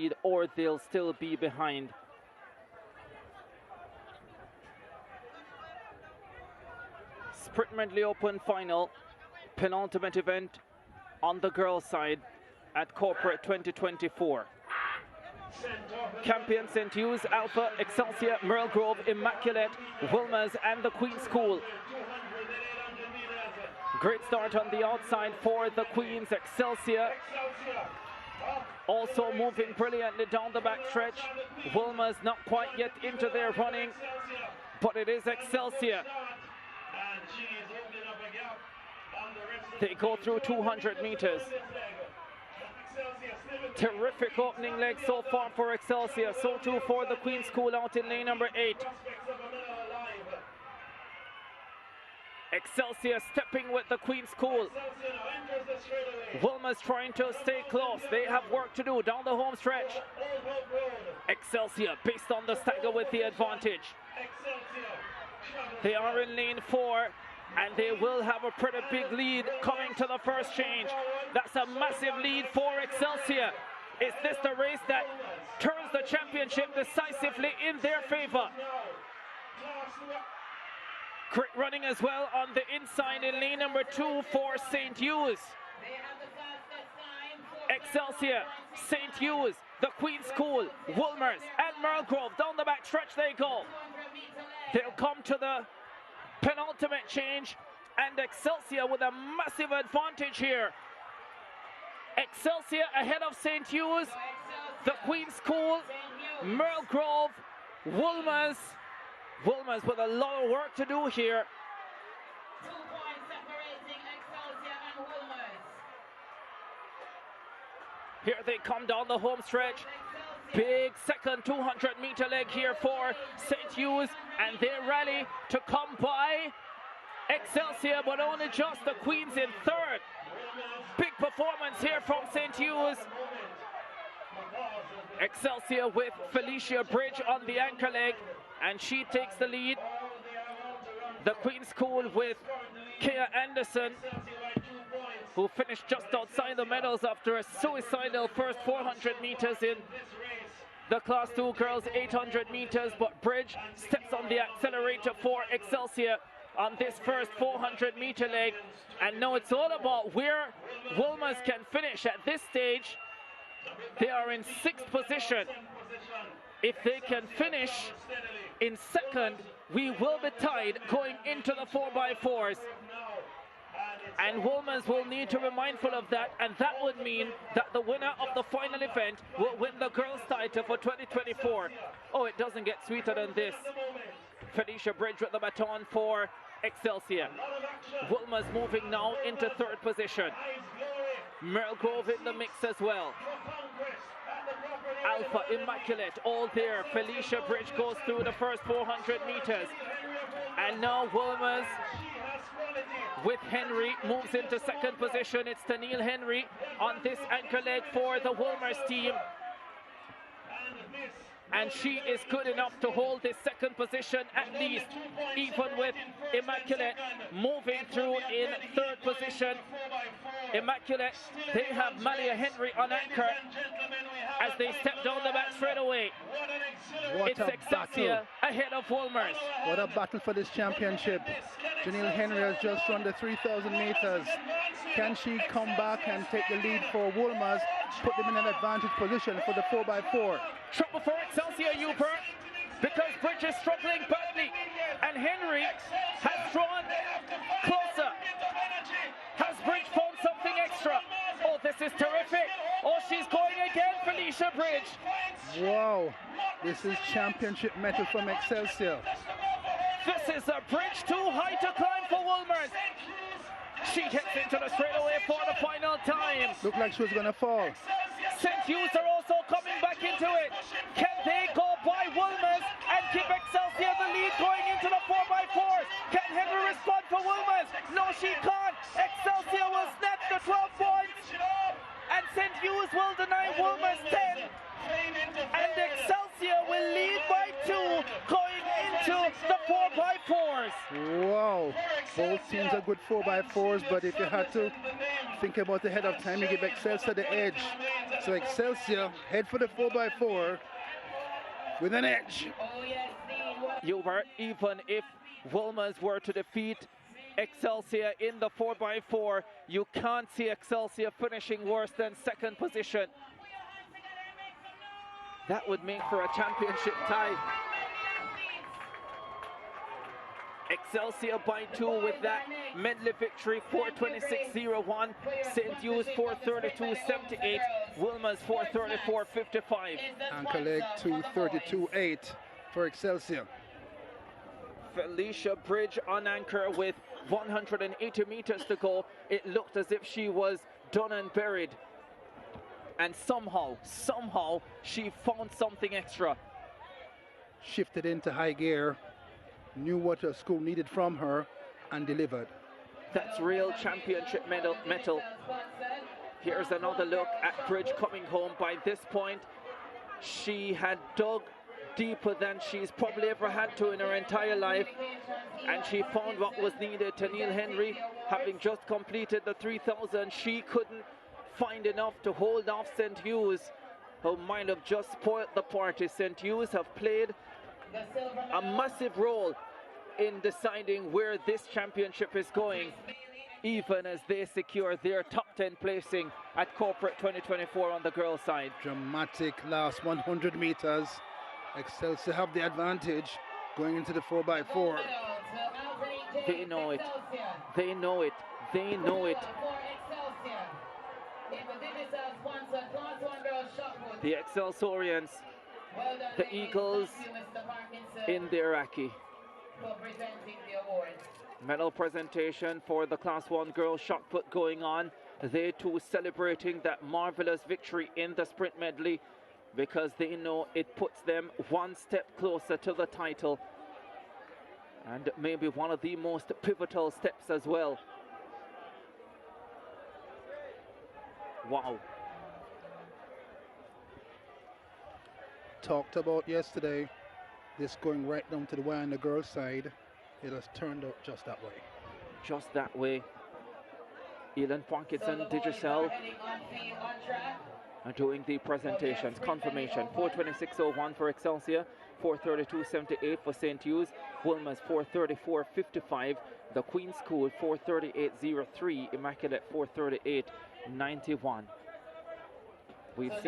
lead or they'll still be behind. Sprint Medley Open final, penultimate event on the girls' side at Corporate 2024. Campion, St. Hugh's, Alpha, Excelsior, Merle Grove, Immaculate, Wilmers and the Queen's School. Great start on the outside for the Queens. Excelsior also moving brilliantly down the back stretch. Wilmers not quite yet into their running, but it is Excelsior. They go through 200 meters. Terrific opening leg so far for Excelsior. So too for the Queen's School out in lane number 8. Excelsior stepping with the Queen's School. Wilmers trying to stay close. They have work to do down the home stretch. Excelsior based on the stagger with the advantage. They are in lane 4. And they will have a pretty big lead coming to the first change. That's a massive lead for Excelsior. Is this the race that turns the championship decisively in their favor? Great running as well on the inside in lane number 2 for St. Hugh's. Excelsior, St. Hugh's, the Queen's School, Wilmers and Merle Grove. Down the back stretch they go. They'll come to the penultimate change, and Excelsior with a massive advantage here. Excelsior ahead of St. Hugh's, the Queen's School, Merle Grove, Wilmers. Wilmers with a lot of work to do here. 2 points separating Excelsior and Wilmers. Here they come down the home stretch. Big second 200-meter leg here for St. Hugh's, and they rally to come by Excelsior, but only just the Queens in third. Big performance here from St. Hugh's. Excelsior with Felicia Bridge on the anchor leg, and she takes the lead. The Queen's School with Kea Anderson, who finished just outside the medals after a suicidal first 400 meters in the Class 2 girls 800 meters, but Bridge steps on the accelerator for Excelsior on this first 400-meter leg. And now it's all about where Wilmers can finish at this stage. They are in 6th position. If they can finish in 2nd, we will be tied going into the 4x4s. And Wilmers will need to be mindful of that, and that would mean that the winner of the final event will win the girls' title for 2024. Oh, it doesn't get sweeter than this. Felicia Bridge with the baton for Excelsior. Wilmers moving now into 3rd position. Merle Grove in the mix as well. Alpha, Immaculate, all there. Felicia Bridge goes through the first 400 meters. And now Wilmers with Henry moves into 2nd position. It's Tennille Henry on this anchor leg for the Wilmers team. And she is good enough to hold this 2nd position at least, even with Immaculate moving through in 3rd position. Immaculate, they have Malia Henry on anchor as they step down the back straight away. It's Excelsior ahead of Wilmers. What a battle for this championship. Tennille Henry has just run the 3,000 meters. Can she come back and take the lead for Wilmers, put them in an advantage position for the 4x4? Trouble for Excelsior, Hubert, because Bridge is struggling badly, and Henry has drawn closer. Has Bridge found something extra? Oh, this is terrific. Oh, she's going again, Felicia Bridge. Wow, this is championship metal from Excelsior. This is a bridge too high to climb for Wilmers. She hits into the straightaway for the final time. Looked like she was going to fall. St. Hugh's are also coming back into it. Can they go by Wilmers and give Excelsior the lead going into the 4x4s? Can Henry respond for Wilmers? No, she can't. Excelsior will snatch the 12 points. And St. Hugh's will deny Wilmers 10. And Excelsior will lead by 2 going into the 4x4s. Wow, both teams are good 4x4s, but if you had to think about ahead of time, you give Excelsior the edge. So Excelsior head for the 4x4 with an edge. Hubert, even if Wilmers were to defeat Excelsior in the 4x4, you can't see Excelsior finishing worse than second position. That would make for a championship tie. Excelsior by 2 with that Medley victory, 426.01. St. Hugh's 432.78. Wilmers 434.55. Anchor leg 232.8 for Excelsior. Felicia Bridge on anchor with 180 meters to go. It looked as if she was done and buried. And somehow she found something extra. Shifted into high gear, knew what her school needed from her, and delivered. That's real championship metal. Here's another look at Bridge coming home. By this point, she had dug deeper than she's probably ever had to in her entire life, and she found what was needed. To Neil Henry, having just completed the 3,000, she couldn't find enough to hold off St. Hugh's, who might have just spoiled the party. St. Hugh's have played a massive role in deciding where this championship is going, even as they secure their top 10 placing at Corporate 2024 on the girls' side. Dramatic last 100 meters. Excelsior have the advantage going into the 4x4. They know it. They know it. They know it. The Excelsiorians, the Eagles in the Iraqi. Medal presentation for the Class 1 girls shot put going on. They too celebrating that marvelous victory in the sprint medley, because they know it puts them one step closer to the title, and maybe one of the most pivotal steps as well. Wow. Talked about yesterday, this going right down to the wire on the girls' side. It has turned out just that way. Just that way. Elon Parkinson, Digicel are doing the presentations. Confirmation, 426.01 for Excelsior, 432.78 for St. Hugh's, Wilmers 434.55, the Queen's School 438.03, Immaculate 438.91. We've seen